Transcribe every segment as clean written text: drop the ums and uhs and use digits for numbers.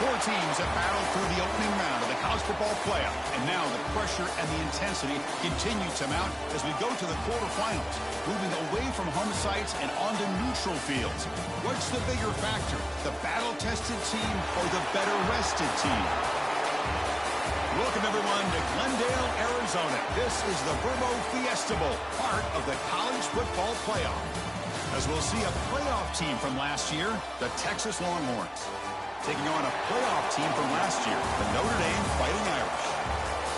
Four teams have battled through the opening round of the college football playoff, and now the pressure and the intensity continue to mount as we go to the quarterfinals, moving away from home sites and onto neutral fields. What's the bigger factor, the battle-tested team or the better-rested team? Welcome, everyone, to Glendale, Arizona. This is the Verbo Fiesta Bowl, part of the college football playoff. As we'll see a playoff team from last year, the Texas Longhorns, taking on a playoff team from last year, the Notre Dame Fighting Irish.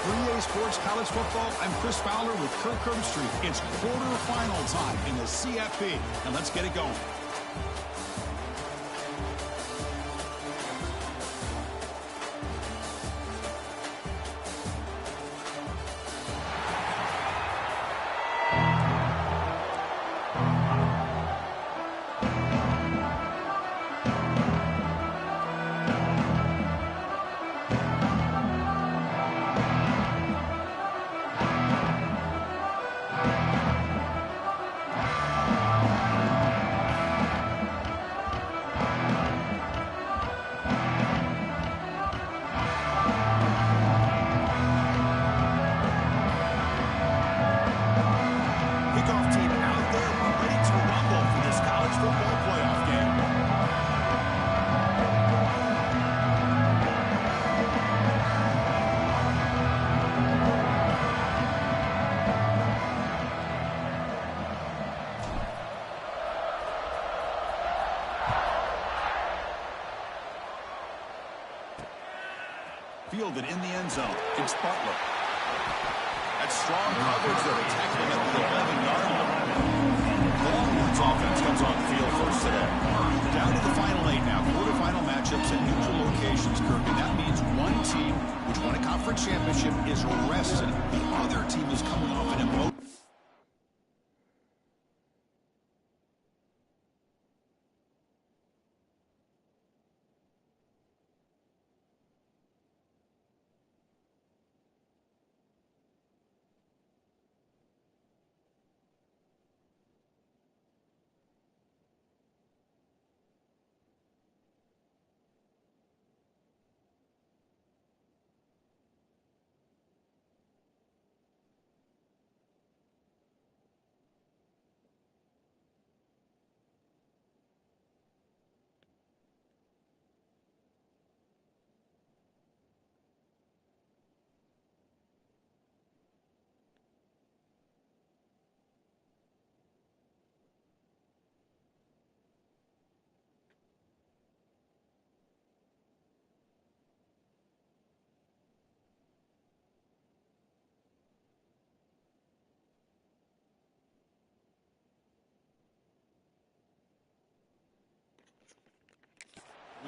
For EA Sports College Football, I'm Chris Fowler with Kirk Herbstreit. It's quarterfinal time in the CFP, and let's get it going. Fielded in the end zone. It's Butler. That's strong coverage there, attacking at the 11-yard line. The Longhorns offense comes on the field first today. Down to the final 8 now. Quarterfinal matchups at neutral locations, Kirk. And that means one team, which won a conference championship, is rested. The other team is coming off an emotional.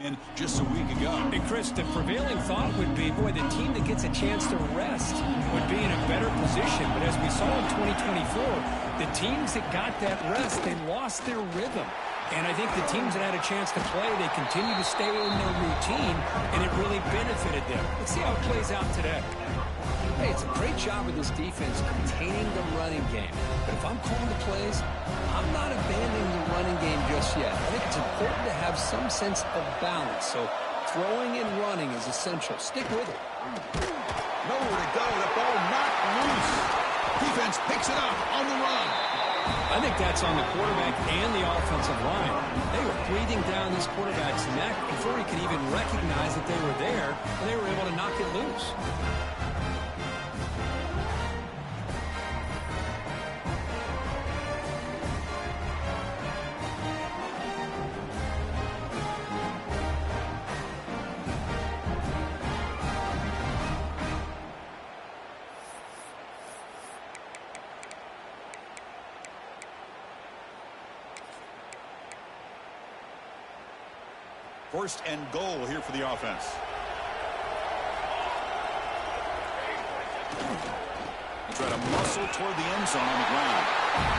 win just a week ago. And Chris, the prevailing thought would be, boy, the team that gets a chance to rest would be in a better position. But as we saw in 2024, the teams that got that rest, they lost their rhythm. And I think the teams that had a chance to play, they continue to stay in their routine, and it really benefited them. Let's see how it plays out today. Hey, it's a great job of this defense containing the running game. But if I'm calling the plays, I'm not abandoning the running game just yet. I think it's important to have some sense of balance. So throwing and running is essential. Stick with it. Nowhere to go. The ball knocked loose. Defense picks it up on the run. I think that's on the quarterback and the offensive line. They were breathing down this quarterback's neck before he could even recognize that they were there, and they were able to knock it loose. First and goal here for the offense. They try to muscle toward the end zone on the ground.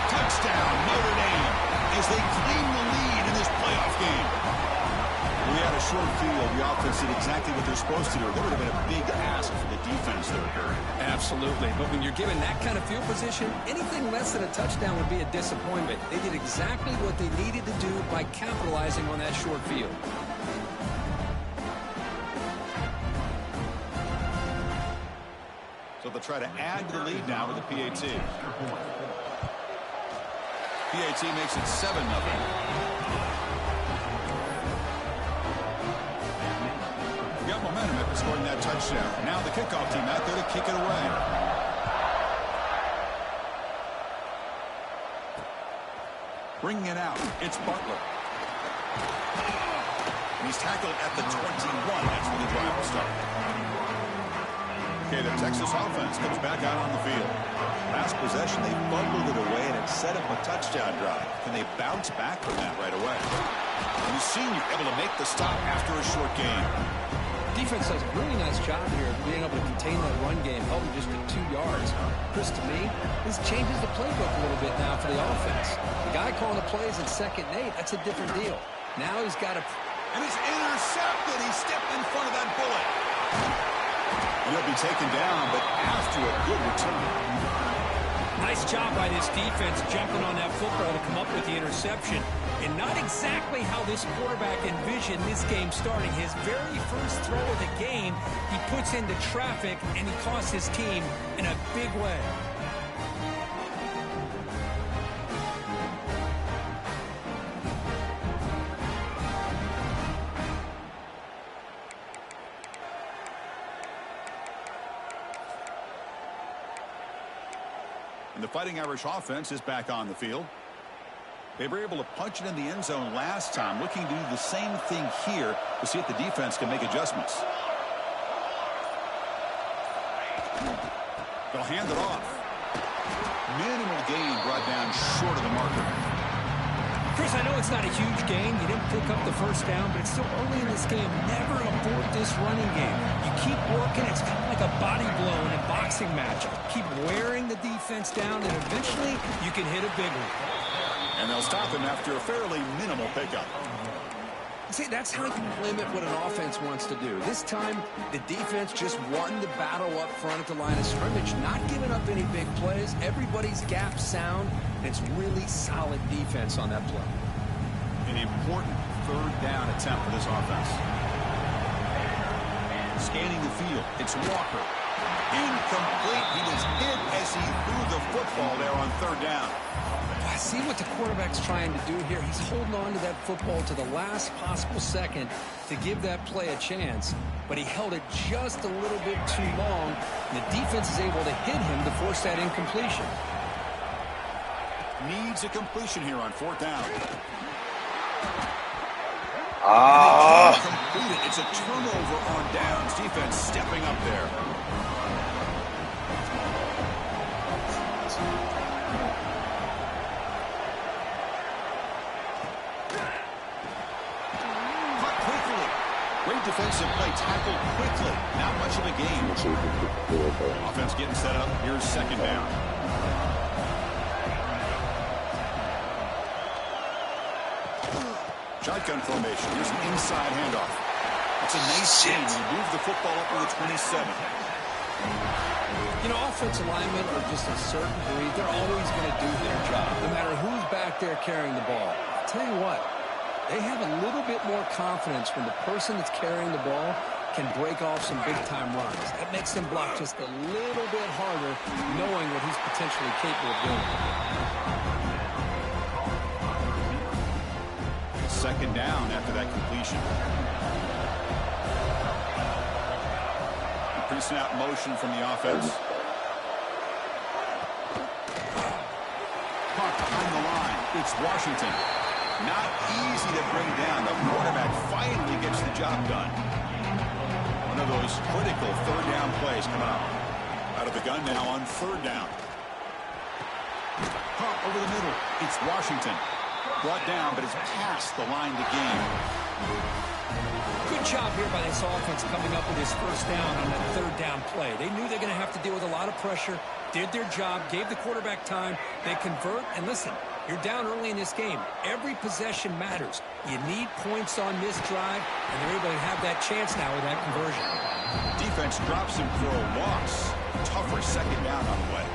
Touchdown, Notre Dame, as they claim the lead in this playoff game. We had a short field. The offense did exactly what they're supposed to do. There would have been a big ask for the defense there, Kirk. Absolutely. But when you're given that kind of field position, anything less than a touchdown would be a disappointment. They did exactly what they needed to do by capitalizing on that short field. So they'll try to add to the lead now with the PAT. PAT makes it 7-0. Got momentum after scoring that touchdown. Now the kickoff team out there to kick it away. Bringing it out, it's Butler. And he's tackled at the 21. That's where the drive will start. Okay, the Texas offense comes back out on the field. Last possession, they fumbled it away, and it set up a touchdown drive. Can they bounce back from that right away? And the senior able to make the stop after a short game. Defense does a really nice job here of being able to contain that run game, held him just at 2 yards. Chris, to me, this changes the playbook a little bit now for the offense. The guy calling the plays at 2nd and 8, that's a different deal. Now he's got to... And it's intercepted. He stepped in front of that bullet. He'll be taken down, but after a good return. Nice job by this defense jumping on that football to come up with the interception. And not exactly how this quarterback envisioned this game starting. His very first throw of the game, he puts into traffic, and he costs his team in a big way. And the Fighting Irish offense is back on the field. They were able to punch it in the end zone last time, looking to do the same thing here to see if the defense can make adjustments. They'll hand it off. Minimal gain brought down short of the marker. Chris, I know it's not a huge gain. You didn't pick up the first down, but it's still early in this game. Never abort this running game. You keep working. It's kind of like a body blow in a boxing match. Keep wearing the defense down, and eventually you can hit a big one. And they'll stop him after a fairly minimal pickup. See, that's how you limit what an offense wants to do. This time, the defense just won the battle up front at the line of scrimmage, not giving up any big plays. Everybody's gap sound, and it's really solid defense on that play. An important 3rd down attempt for this offense. Scanning the field, it's Walker. Incomplete. He was hit as he threw the football there on 3rd down. I see what the quarterback's trying to do here. He's holding on to that football to the last possible second to give that play a chance, but he held it just a little bit too long, and the defense is able to hit him to force that incompletion. Needs a completion here on 4th down. Completed. It's a turnover on downs. Defense stepping up there. Great defensive play, tackled quickly. Not much of a gain. Offense getting set up. Here's 2nd down. Shotgun formation. Here's an inside handoff. It's a nice gain. You move the football up to the 27. You know, offensive linemen are just a certain breed. They're always going to do their job, no matter who's back there carrying the ball. I'll tell you what. They have a little bit more confidence when the person that's carrying the ball can break off some big-time runs. That makes them block just a little bit harder, knowing what he's potentially capable of doing. 2nd down after that completion. Pretty snap motion from the offense. Caught behind the line. It's Washington. Not easy to bring down. The quarterback finally gets the job done. One of those critical 3rd down plays coming up. Out of the gun now on 3rd down. Pop over the middle. It's Washington. Brought down, but it's past the line to gain. Good job here by this offense coming up with his 1st down on that 3rd down play. They knew they're going to have to deal with a lot of pressure, did their job, gave the quarterback time. They convert, and listen, you're down early in this game. Every possession matters. You need points on this drive, and they're able to have that chance now with that conversion. Defense drops him for a loss. Tougher 2nd down on the way.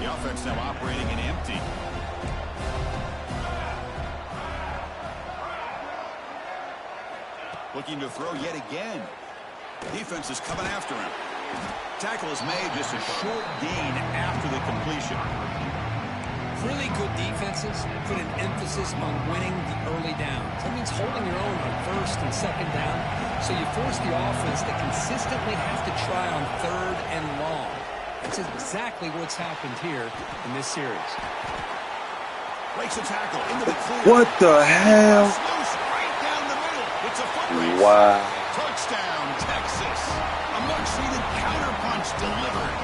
The offense now operating in empty. Looking to throw yet again. Defense is coming after him. Tackle is made, just a short gain after the completion. Really good defenses put an emphasis on winning the early downs. That means holding your own on first and second down, so you force the offense to consistently have to try on third and long. That's exactly what's happened here in this series. Breaks a tackle into the clear. What the hell? Right down the middle. It's a foot race. Wow. Touchdown, Texas. A much-needed counterpunch delivered.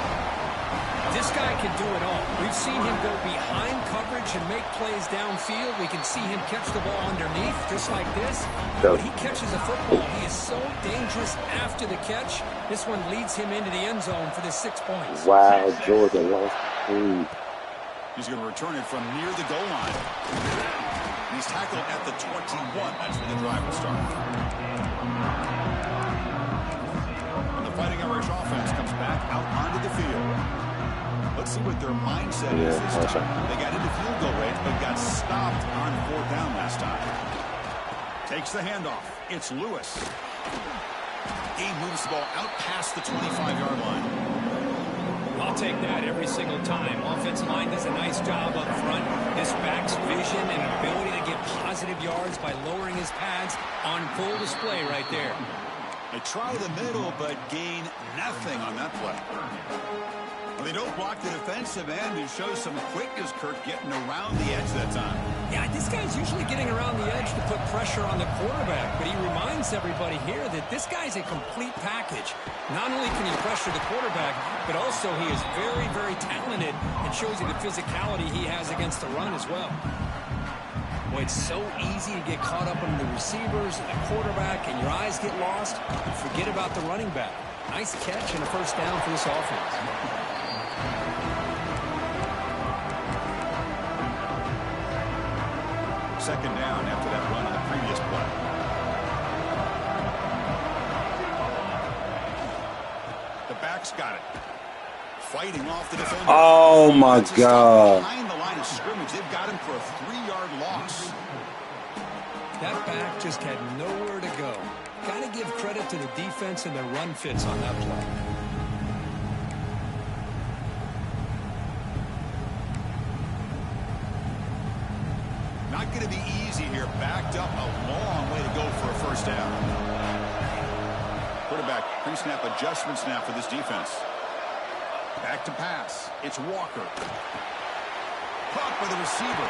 This guy can do it all. We've seen him go behind coverage and make plays downfield. We can see him catch the ball underneath, just like this. When he catches a football, he is so dangerous after the catch. This one leads him into the end zone for the 6 points. Wow, Georgia lost 3. He's going to return it from near the goal line. And he's tackled at the 21. That's where the drive will start. And the Fighting Irish offense comes back out onto the field. Let's see what their mindset is this time. They got into field goal range, but got stopped on 4th down last time. Takes the handoff. It's Lewis. He moves the ball out past the 25-yard line. I'll take that every single time. Offensive line does a nice job up front. This back's vision and ability to get positive yards by lowering his pads on full display right there. They try the middle, but gain nothing on that play. Well, they don't block the defensive end, who shows some quickness, Kirk, getting around the edge that time. Yeah, this guy's usually getting around the edge to put pressure on the quarterback, but he reminds everybody here that this guy's a complete package. Not only can he pressure the quarterback, but also he is very, very talented and shows you the physicality he has against the run as well. Boy, it's so easy to get caught up in the receivers and the quarterback, and your eyes get lost. Forget about the running back. Nice catch and a first down for this offense. Second down after that run on the previous play. The back's got it. Fighting off the defender. Oh, my That's God. behind the line of scrimmage. They've got him for a 3-yard loss. That back just had nowhere to go. Got to give credit to the defense and their run fits on that play. Not going to be easy here. Backed up a long way to go for a first down. Quarterback pre-snap adjustment snap for this defense. Back to pass. It's Walker. Caught by the receiver.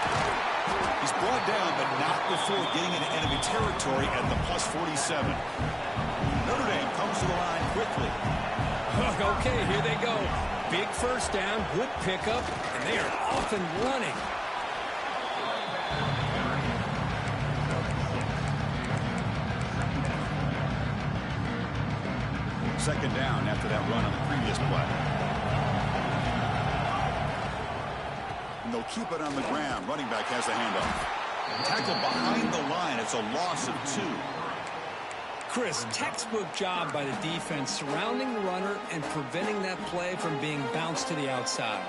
He's brought down, but not before getting into enemy territory at the +47. Notre Dame comes to the line quickly. Okay, here they go. Big first down, good pickup, and they are off and running. Second down after that run on the previous play. And they'll keep it on the ground. Running back has the handoff. Tackle behind the line. It's a loss of 2. Chris, textbook job by the defense surrounding the runner and preventing that play from being bounced to the outside.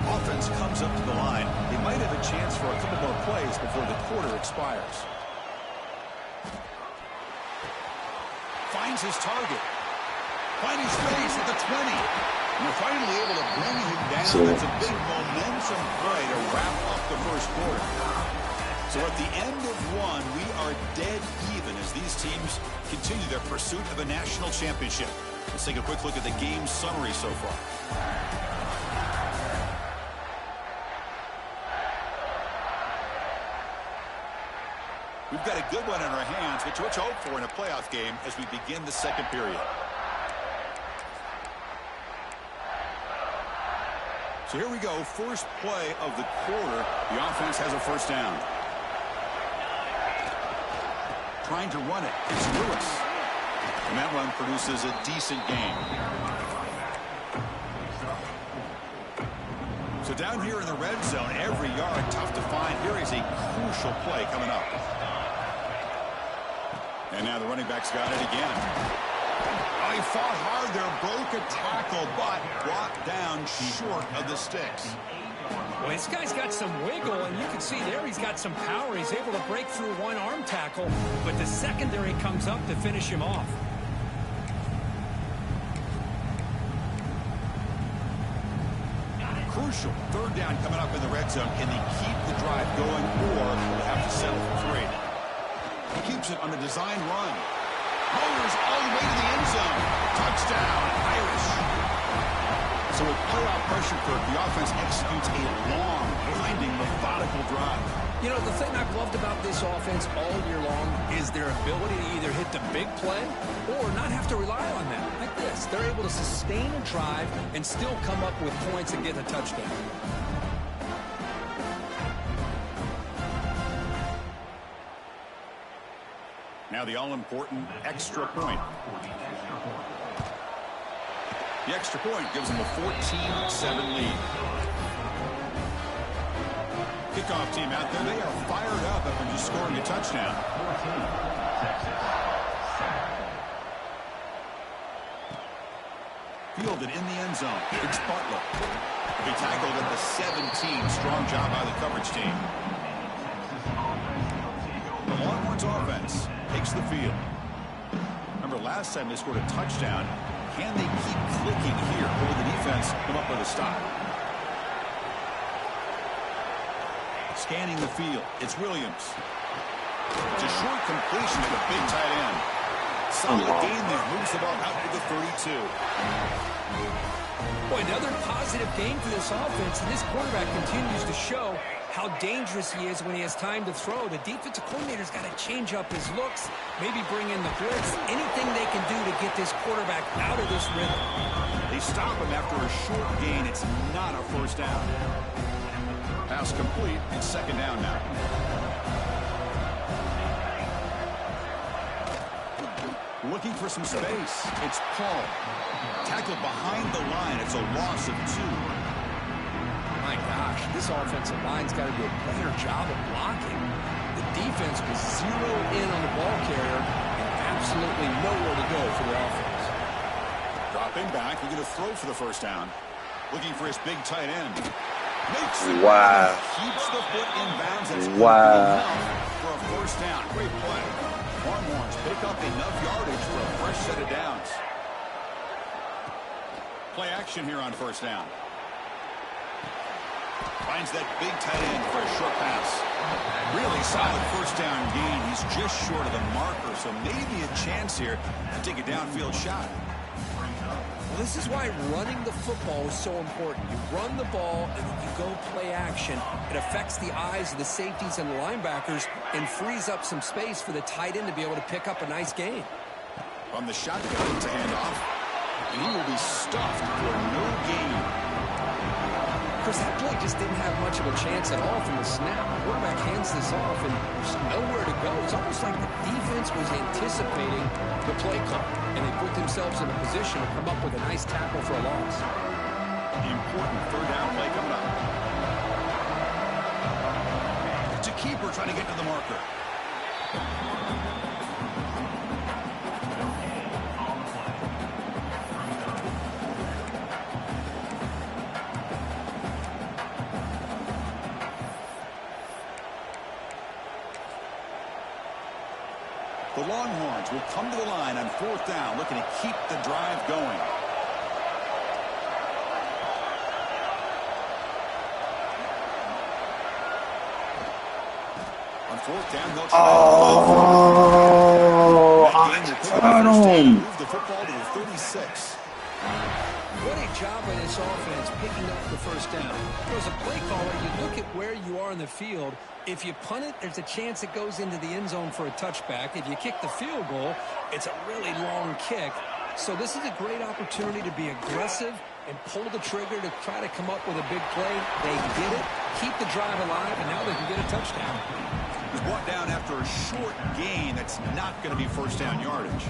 Offense comes up to the line. They might have a chance for a couple more plays before the quarter expires. Finds his target. Finding space at the 20. And they're finally able to bring him down. That's a big momentum play to wrap up the first quarter. So at the end of one, we are dead even as these teams continue their pursuit of a national championship. Let's take a quick look at the game summary so far. We've got a good one in our hands, which let's hope for in a playoff game as we begin the second period. So here we go, first play of the quarter. The offense has a first down. Trying to run it. It's Lewis. And that run produces a decent gain. So down here in the red zone, every yard tough to find. Here is a crucial play coming up. And now the running back's got it again. Oh, he fought hard there, broke a tackle, but brought down short of the sticks. Well, this guy's got some wiggle, and you can see there he's got some power. He's able to break through one arm tackle, but the secondary comes up to finish him off. crucial. Third down coming up in the red zone. Can they keep the drive going, or will they have to settle for 3? He keeps it on the design run. Motors all the way to the end zone. Touchdown, Irish. So with playoff pressure, Kirk, the offense executes a long, blinding, methodical drive. You know, the thing I've loved about this offense all year long is their ability to either hit the big play or not have to rely on that. Like this, they're able to sustain a drive and still come up with points and get a touchdown. Now the all-important extra point. The extra point gives them a 14-7 lead. Kickoff team out there, they are fired up after just scoring a touchdown. Fielded in the end zone. It's Butler. He tackled at the 17. Strong job by the coverage team. The Longhorns offense takes the field. Remember last time they scored a touchdown. Can they keep clicking here, or will the defense come up with a stop? Scanning the field, it's Williams. It's a short completion to the big tight end. Solid gain there, moves the ball out to the 32. Boy, another positive gain for this offense, and this quarterback continues to show how dangerous he is when he has time to throw. The defensive coordinator's got to change up his looks, maybe bring in the blitz, anything they can do to get this quarterback out of this rhythm. They stop him after a short gain. It's not a first down. Pass complete. It's second down now. Looking for some space. It's Paul. Tackled behind the line. It's a loss of 2. My gosh, this offensive line's got to do a better job of blocking. The defense was zeroed in on the ball carrier and absolutely nowhere to go for the offense. Dropping back. He's going to throw for the first down. Looking for his big tight end. Makes the keeps the foot in bounds. That's enough for a first down. Great play. Longhorns pick up enough yardage for a fresh set of downs. Play action here on first down. Finds that big tight end for a short pass. Really solid first down gain. He's just short of the marker, so maybe a chance here to take a downfield shot. Well, this is why running the football is so important. You run the ball, and then you go play action. It affects the eyes of the safeties and the linebackers and frees up some space for the tight end to be able to pick up a nice gain. From the shotgun to handoff, and he will be stuffed for no gain. Of course, that play just didn't have much of a chance at all from the snap. The quarterback hands this off, and there's nowhere to go. It's almost like the defense was anticipating the play call, and they put themselves in a position to come up with a nice tackle for a loss. The important third down play coming up. It's a keeper trying to get to the marker. The Longhorns will come to the line on fourth down, looking to keep the drive going. On fourth down, they'll try move the football to the 36. What a job by this offense picking up the first down. As a play caller, you look at where you are in the field. If you punt it, there's a chance it goes into the end zone for a touchback. If you kick the field goal, it's a really long kick. So this is a great opportunity to be aggressive and pull the trigger to try to come up with a big play. They get it, keep the drive alive, and now they can get a touchdown. He was brought down after a short gain that's not going to be first down yardage.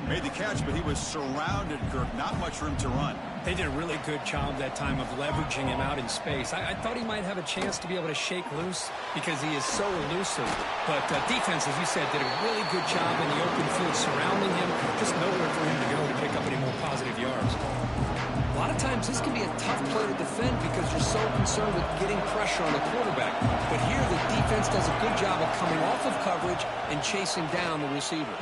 Made the catch, but he was surrounded, Kirk. Not much room to run. They did a really good job that time of leveraging him out in space. I thought he might have a chance to be able to shake loose because he is so elusive. But defense, as you said, did a really good job in the open field surrounding him. Just nowhere for him to go to pick up any more positive yards. A lot of times this can be a tough play to defend because you're so concerned with getting pressure on the quarterback. But here the defense does a good job of coming off of coverage and chasing down the receiver.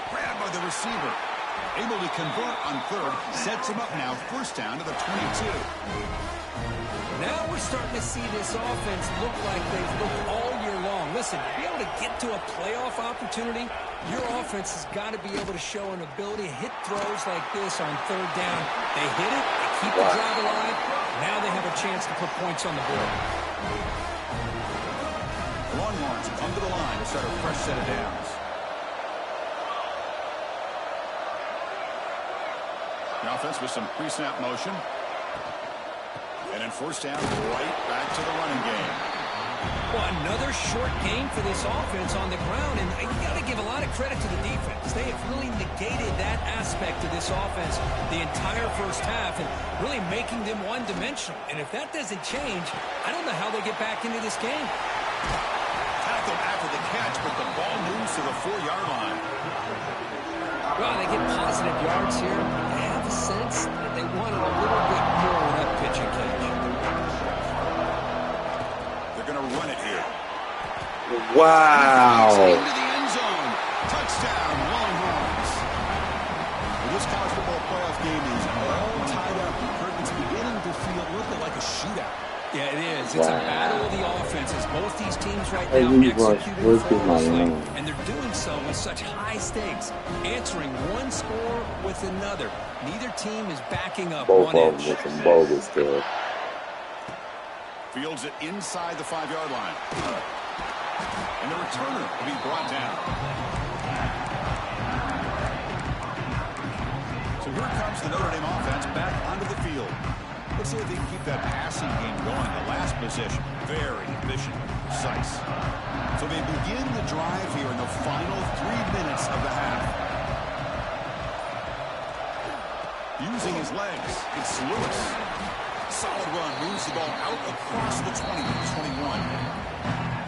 Grabbed by the receiver. Able to convert on third, sets him up now, first down to the 22. Now we're starting to see this offense look like they've looked all year long. Listen, to be able to get to a playoff opportunity, your offense has got to be able to show an ability to hit throws like this on third down. They hit it, they keep the drive alive. Now they have a chance to put points on the board. Longhorns come to the line to start a fresh set of downs. The offense with some pre-snap motion. And then first down, right back to the running game. Well, another short game for this offense on the ground, and you got to give a lot of credit to the defense. They have really negated that aspect of this offense the entire first half and really making them one-dimensional. And if that doesn't change, I don't know how they get back into this game. Tackled after the catch, but the ball moves to the 4-yard line. Well, they get positive yards here. They have a sense that they wanted a little bit more on that pitch and catch. They're going to run it here. Wow. Into the end zone. Touchdown, Longhorns. Well, this college football playoff game is all tied up. It's beginning to feel a little bit like a shootout. Yeah, it is. It's a battle of the offenses. Both these teams right now Where's flawlessly, and they're doing so with such high stakes, answering one score with another. Neither team is backing up both one of inch. them with some bogus stuff. Fields it inside the 5-yard line. And the returner will be brought down. So here comes the Notre Dame offense back onto the field. Let's see if they can keep that passing game going. The last possession, very efficient, precise. So they begin the drive here in the final 3 minutes of the half. Using his legs, it's Lewis. Solid run, moves the ball out across the 20 to 21.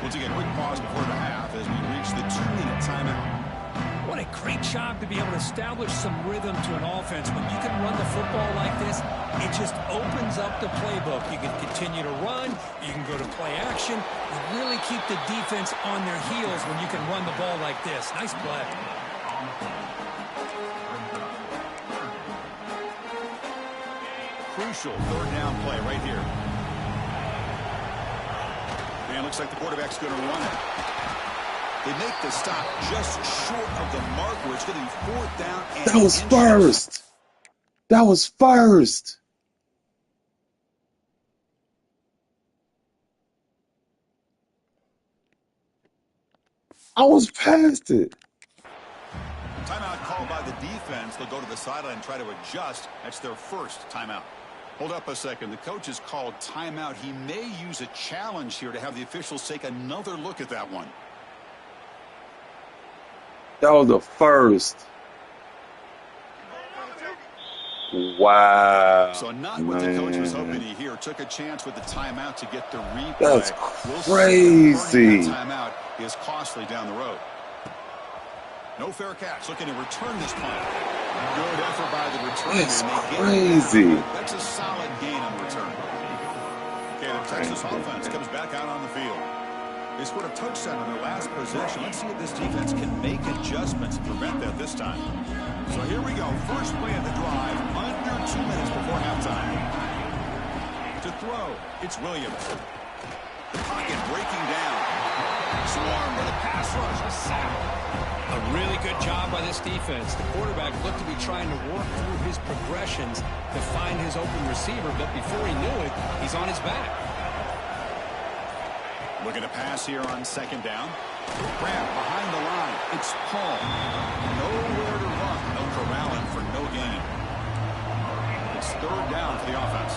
We'll take a quick pause before the half as we reach the 2-minute timeout. What a great job to be able to establish some rhythm to an offense. When you can run the football like this, it just opens up the playbook. You can continue to run. You can go to play action. You really keep the defense on their heels when you can run the ball like this. Nice play. Crucial third down play right here. And it looks like the quarterback's going to run it. They make the stop just short of the mark where it's going to be fourth down. And That was first. That was first. I was past it. Timeout called by the defense. They'll go to the sideline and try to adjust. That's their first timeout. Hold up a second. The coach has called timeout. He may use a challenge here to have the officials take another look at that one. That was the first. Wow. So not what the coach was hoping to hear. Took a chance with the timeout to get the replay. That's We'll crazy. see if that timeout is costly down the road. No fair catch. Looking to return this punt. Good effort by the return. That's crazy. That's a solid gain on the return. Okay, the Texas offense comes back out on the field. They scored a touchdown on their last possession. Let's see if this defense can make adjustments and prevent that this time. So here we go. First play of the drive, under 2 minutes before halftime. To throw, it's Williams. The pocket breaking down. Swarm with a pass rush. A sack. A really good job by this defense. The quarterback looked to be trying to work through his progressions to find his open receiver, but before he knew it, he's on his back. Looking to pass here on second down. Grab behind the line. It's Paul. Nowhere to run. No corralling for no gain. It's third down for the offense.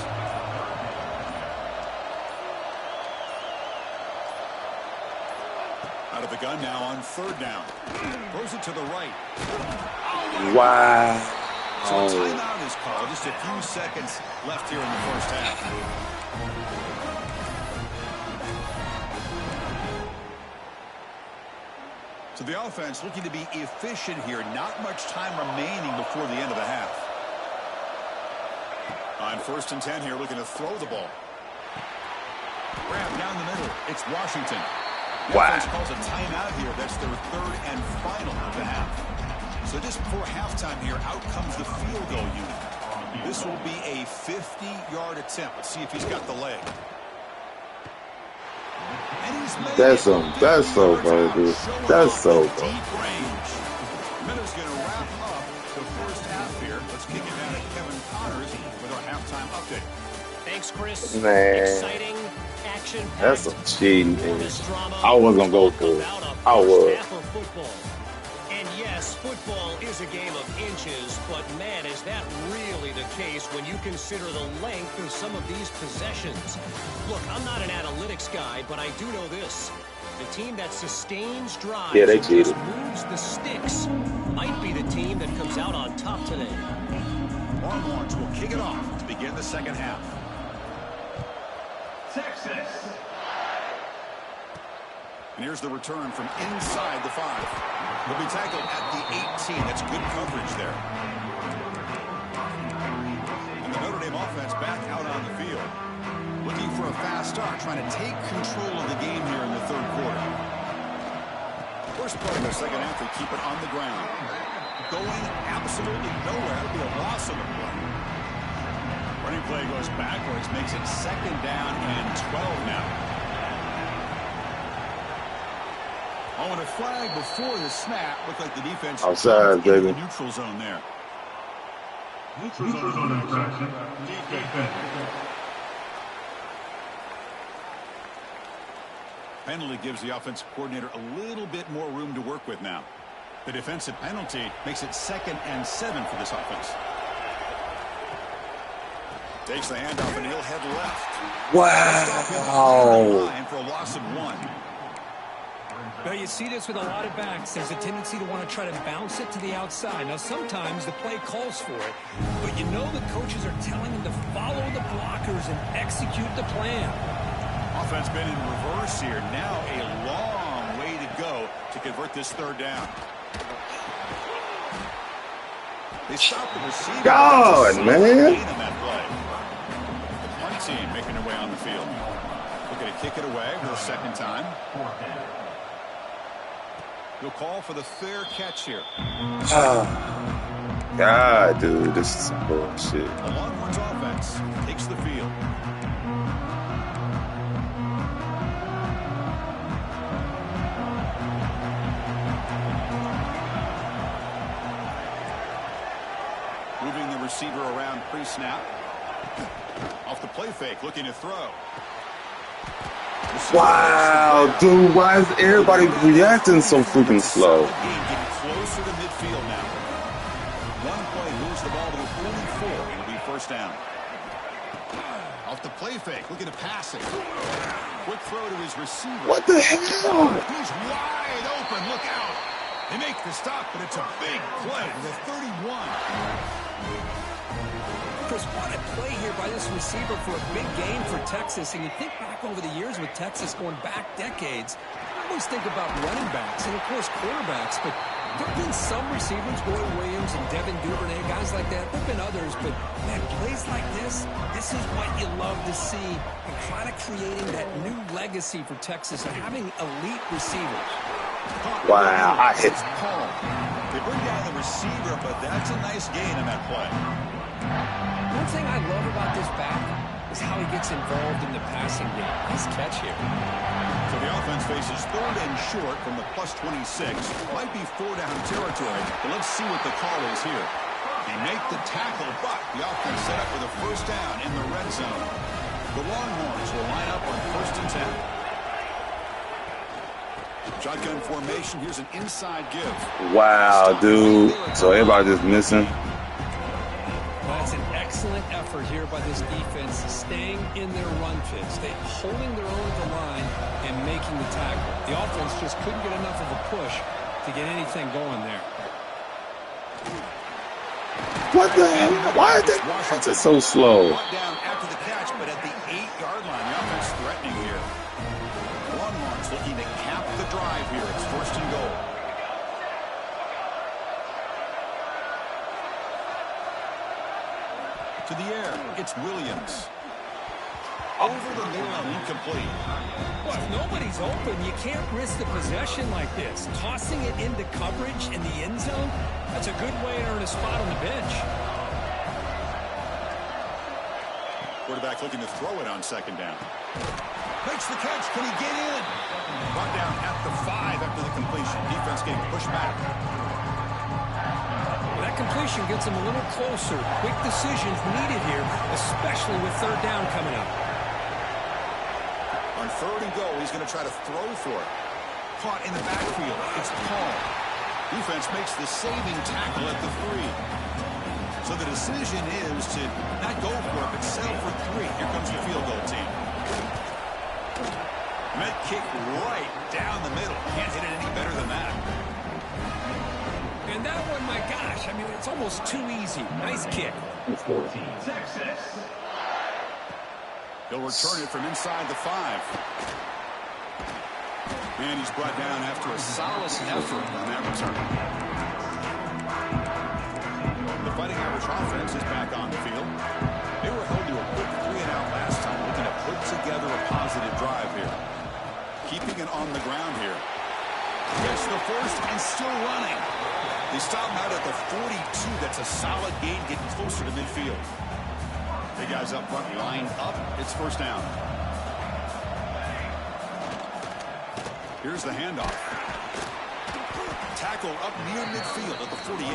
Out of the gun now on third down. Throws it to the right. Wow. So a timeout is called. Just a few seconds left here in the first half. So the offense looking to be efficient here. Not much time remaining before the end of the half. On 1st and 10 here, looking to throw the ball. Grab down the middle. It's Washington. The offense calls a timeout here. That's their third and final of the half. So just before halftime here, out comes the field goal unit. This will be a 50-yard attempt. Let's see if he's got the leg. That's so funny, dude. That's so funny. Miller's going to wrap up the first half here. Let's kick it down to Kevin Connors with our halftime update. Thanks, Chris. Man, Exciting, action. that's some cheating, man. I was gonna go for it. I was. And yes, football is a game of inches, but man, is that really the case when you consider the length of some of these possessions. Look, I'm not an analytics guy, but I do know this. The team that sustains drives Yeah, they and cheated. just moves the sticks might be the team that comes out on top today. Longhorns will kick it off to begin the second half. Texas. And here's the return from inside the 5. He'll be tackled at the 18. That's good coverage there. And the Notre Dame offense back out on the field. Looking for a fast start, trying to take control of the game here in the third quarter. First part of the second half, they keep it on the ground. Going absolutely nowhere. That'll be a loss of the play. Running play goes backwards, makes it second down and 12 now. Oh, and a flag before the snap. Looked like the defense Outside, baby. the neutral zone there. Neutral zone infraction. Penalty gives the offensive coordinator a little bit more room to work with now. The defensive penalty makes it 2nd and 7 for this offense. Takes the handoff and he'll head left. Wow. And for a loss of 1. Now, you see this with a lot of backs. There's a tendency to want to try to bounce it to the outside. Now, sometimes the play calls for it, but you know the coaches are telling them to follow the blockers and execute the plan. Offense been in reverse here. Now a long way to go to convert this third down. They stop the receiver. God, man. The punt team making their way on the field. Looking to kick it away for the second time. He'll call for the fair catch here. God, dude, this is some bullshit. The Longhorns offense takes the field. Moving the receiver around pre-snap. Off the play fake, looking to throw. Wow, dude, why is everybody reacting so freaking slow? Getting closer to midfield now. One play moves the ball to the 44. It'll be first down. Off the play fake, looking to pass it. Quick throw to his receiver. What the hell? He's wide open. Look out. They make the stop, but it's a big play to the 31. Chris, what a play here by this receiver for a big game for Texas. And you think back over the years with Texas going back decades, I always think about running backs and, of course, quarterbacks. But there have been some receivers, Roy Williams and Devin Duvernay, guys like that. There have been others. But, man, plays like this is what you love to see. And kind of creating that new legacy for Texas of having elite receivers. Wow, I hit. Paul. They bring down the receiver, but that's a nice gain in that play. One thing I love about this back is how he gets involved in the passing game. Nice catch here. So the offense faces 3rd and short from the +26. Might be 4-down territory, but let's see what the call is here. They make the tackle, but the offense set up with a first down in the red zone. The Longhorns will line up on 1st and 10. Shotgun formation. Here's an inside give. Wow, dude. So everybody just missing. That's an excellent effort here by this defense, staying in their run fits. They holding their own at the line and making the tackle. The offense just couldn't get enough of a push to get anything going there. What the hell? Why is that so slow? Down after the catch, but at the 8-yard line, the offense threatening here. Longhorns looking to cap the drive here. It's 1st and goal. To the air, it's Williams. Over the middle, incomplete. Well, if nobody's open, you can't risk the possession like this. Tossing it into coverage in the end zone, That's a good way to earn a spot on the bench. Quarterback looking to throw it on second down. Makes the catch. Can he get in? Brought down at the 5 after the completion. Defense getting pushed back. Well, that completion gets him a little closer. Quick decisions needed here, especially with third down coming up. On third and go, he's going to try to throw for it. Caught in the backfield. It's Paul. Defense makes the saving tackle at the 3. So the decision is to not go for it, but settle for 3. Here comes the field goal team. Met kick right down the middle. Can't hit it any better than that. And that one, my gosh, I mean, it's almost too easy. Nice kick. Texas. He'll return it from inside the 5. And he's brought down after a solid effort on that return. The Fighting Irish offense is back on the field. They were held to a quick 3-and-out last time, looking to put together a positive drive here. Keeping it on the ground here. Gets the first and still running. They stop him out at the 42. That's a solid gain, getting closer to midfield. The guys up front lined up. It's first down. Here's the handoff. Tackle up near midfield at the 48.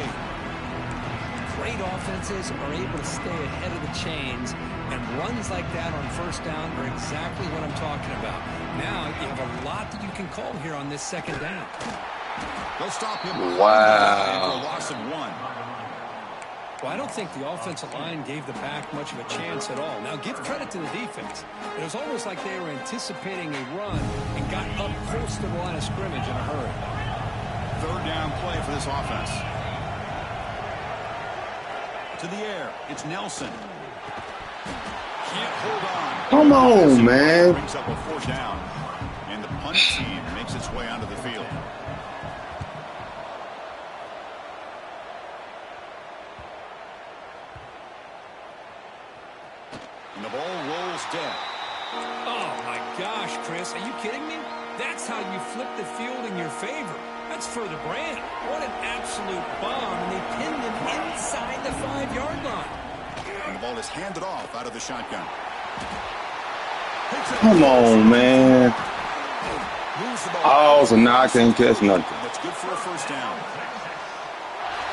Great offenses are able to stay ahead of the chains, and runs like that on first down are exactly what I'm talking about. Now you have a lot that you can call here on this second down. They'll stop him. Wow. For a loss of 1. Well, I don't think the offensive line gave the back much of a chance at all. Now, give credit to the defense. It was almost like they were anticipating a run and got up close to the line of scrimmage in a hurry. Third down play for this offense. To the air. It's Nelson. Can't hold on. Come on, man. Brings up a fourth down. And the punt team makes its way onto the field. And the ball rolls dead. Oh, my gosh, Chris. Are you kidding me? That's how you flip the field in your favor. That's for the brand. What an absolute bomb. And they pinned him inside the 5-yard line. And the ball is handed off out of the shotgun. Come on, man. Moves the ball. Oh, so now I can't catch nothing. That's good for a first down.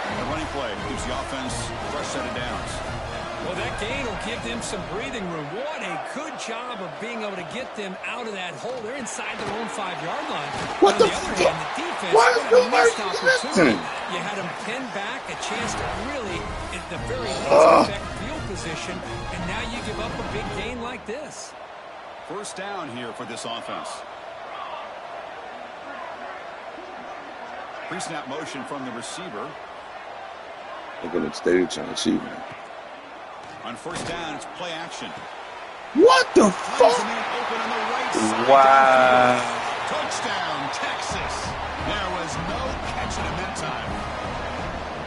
And the running play gives the offense a fresh set of downs. Well, that gain will give them some breathing room. What a good job of being able to get them out of that hole. They're inside their own 5-yard line. What on the the other fuck? hand, the defense Why is got a nobody missed opportunity. listening? You had them pinned back, a chance to really, at the very least, affect field position, and now you give up a big gain like this. First down here for this offense. Pre-snap motion from the receiver. They're going to stay trying to shoot, man. On first down, it's play action. What the Finds the fuck? man open on the right side. Wow. Touchdown, Texas. There was no catching him that time.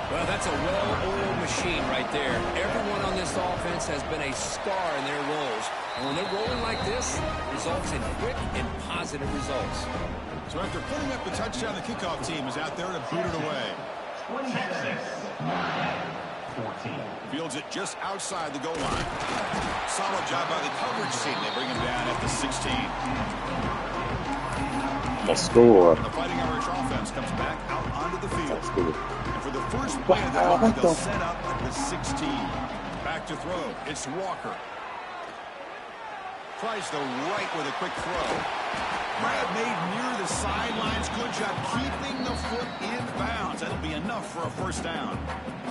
Well, that's a well-oiled machine right there. Everyone on this offense has been a star in their roles. And when they're rolling like this, it results in quick and positive results. So after putting up the touchdown, the kickoff team is out there to boot it away. Texas. 14. Fields it just outside the goal line. Solid job by the coverage team. They bring him down at the 16. Let's score. The Fighting Irish offense comes back out onto the field. Let's do it. And for the first play of the Wow, half, what they'll the- set up at the 16. Back to throw. It's Walker. Tries the right with a quick throw. Grab made near the sidelines. Good job keeping the foot in bounds. That'll be enough for a first down.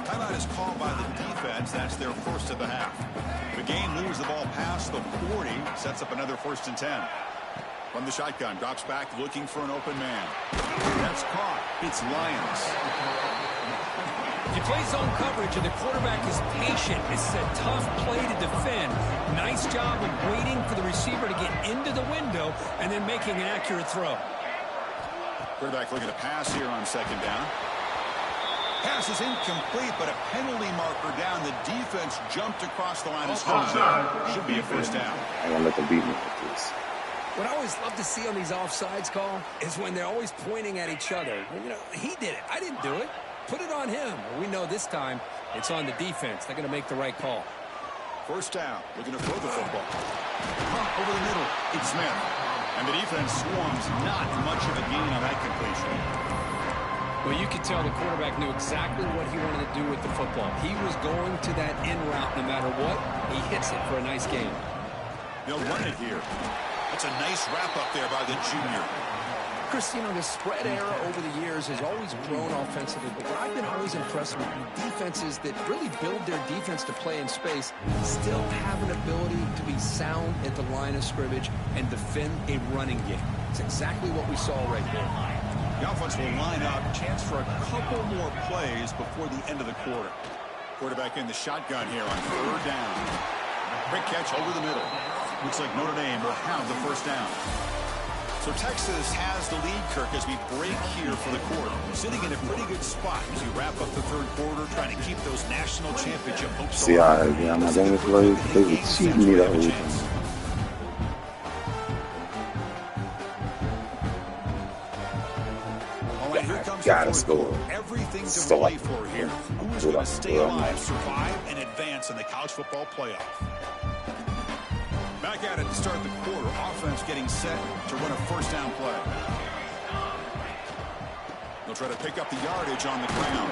Timeout is called by the defense. That's their first of the half. The game moves the ball past the 40. Sets up another 1st and 10. From the shotgun. Drops back looking for an open man. That's caught. It's Lions. You play zone coverage and the quarterback is patient. It's a tough play to defend. Nice job of waiting for the receiver to get into the window and then making an accurate throw. Quarterback looking to pass here on second down. Pass is incomplete, but a penalty marker down. The defense jumped across the line of scrimmage there. Should be a first down. I'm going to let them beat me like this. What I always love to see on these offsides call is when they're always pointing at each other. You know, he did it. I didn't do it. put it on him. We know this time it's on the defense. They're going to make the right call. First down, looking to throw the football. Pump over the middle. It's Smith. And the defense swarms. Not much of a gain on that completion. Well, you could tell the quarterback knew exactly what he wanted to do with the football. He was going to that in route no matter what. He hits it for a nice gain. They'll run it here. That's a nice wrap-up there by the junior. Chris, you know, the spread era over the years has always grown offensively, but what I've been always impressed with defenses that really build their defense to play in space still have an ability to be sound at the line of scrimmage and defend a running game. It's exactly what we saw right there. The offense will line up. Chance for a couple more plays before the end of the quarter. Quarterback in the shotgun here on third down. Quick catch over the middle. Looks like Notre Dame will have the first down. So Texas has the lead, Kirk, as we break here for the quarter. Sitting in a pretty good spot as we wrap up the third quarter, trying to keep those national championship hopes See how my damage plays? They were cheating me that whole time. Gotta score. Everything to play for here. Who's going to stay alive, survive, and advance in the college football playoff? Back at it to start the quarter. Offense getting set to run a first down play. They'll try to pick up the yardage on the ground.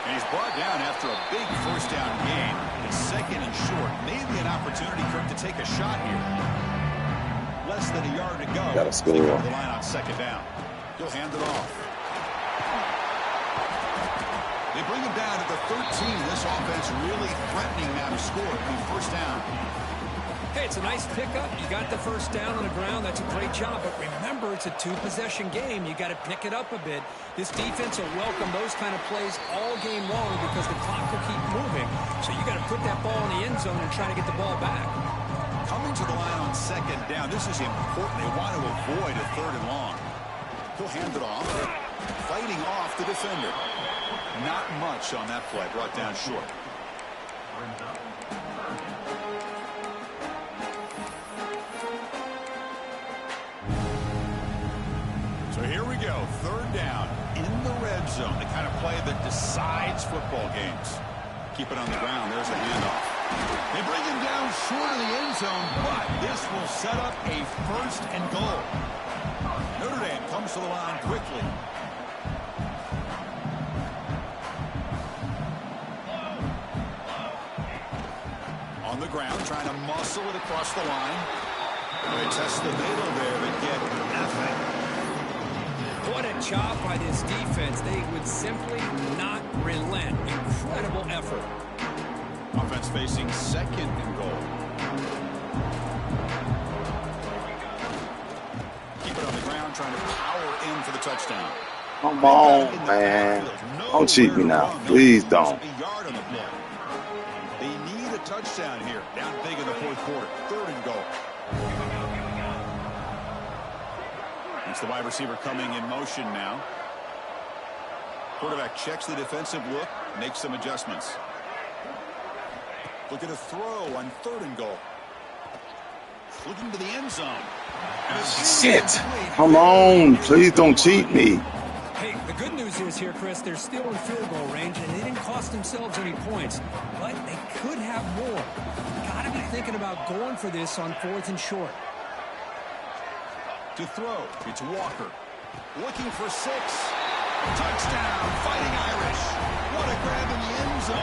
And he's brought down after a big first down gain. It's second and short. Maybe an opportunity, Kirk, to take a shot here. Less than a yard to go. Gotta score. The line on second down. He'll hand it off. They bring him down at the 13. This offense really threatening now to score on first down. Hey, it's a nice pickup. You got the first down on the ground. That's a great job. But remember, it's a two-possession game. You got to pick it up a bit. This defense will welcome those kind of plays all game long because the clock will keep moving. So you got to put that ball in the end zone and try to get the ball back. Coming to the line on second down. This is important. They want to avoid a third and long. He'll hand it off. Fighting off the defender. Not much on that play. Brought down short. So here we go. Third down in the red zone. The kind of play that decides football games. Keep it on the ground. There's a handoff. They bring him down short of the end zone, but this will set up a first and goal. Notre Dame comes to the line quickly. On the ground, trying to muscle it across the line. They test the middle there, but get nothing. What a job by this defense. They would simply not relent. Incredible effort. Offense facing second and goal. Keep it on the ground, trying to power in for the touchdown. Come on, man. Don't cheat me now. Please don't. They need a touchdown here. Down big in the fourth quarter. Third and goal. It's the wide receiver coming in motion now. Quarterback checks the defensive look, makes some adjustments. Looking to throw on third and goal. Looking to the end zone. Shit. Come on. Please don't cheat me. Hey, the good news is here, Chris, they're still in field goal range, and they didn't cost themselves any points, but they could have more. Got to be thinking about going for this on fourth and short. To throw, it's Walker. Looking for 6. Touchdown, Fighting Irish. What a grab in the end zone.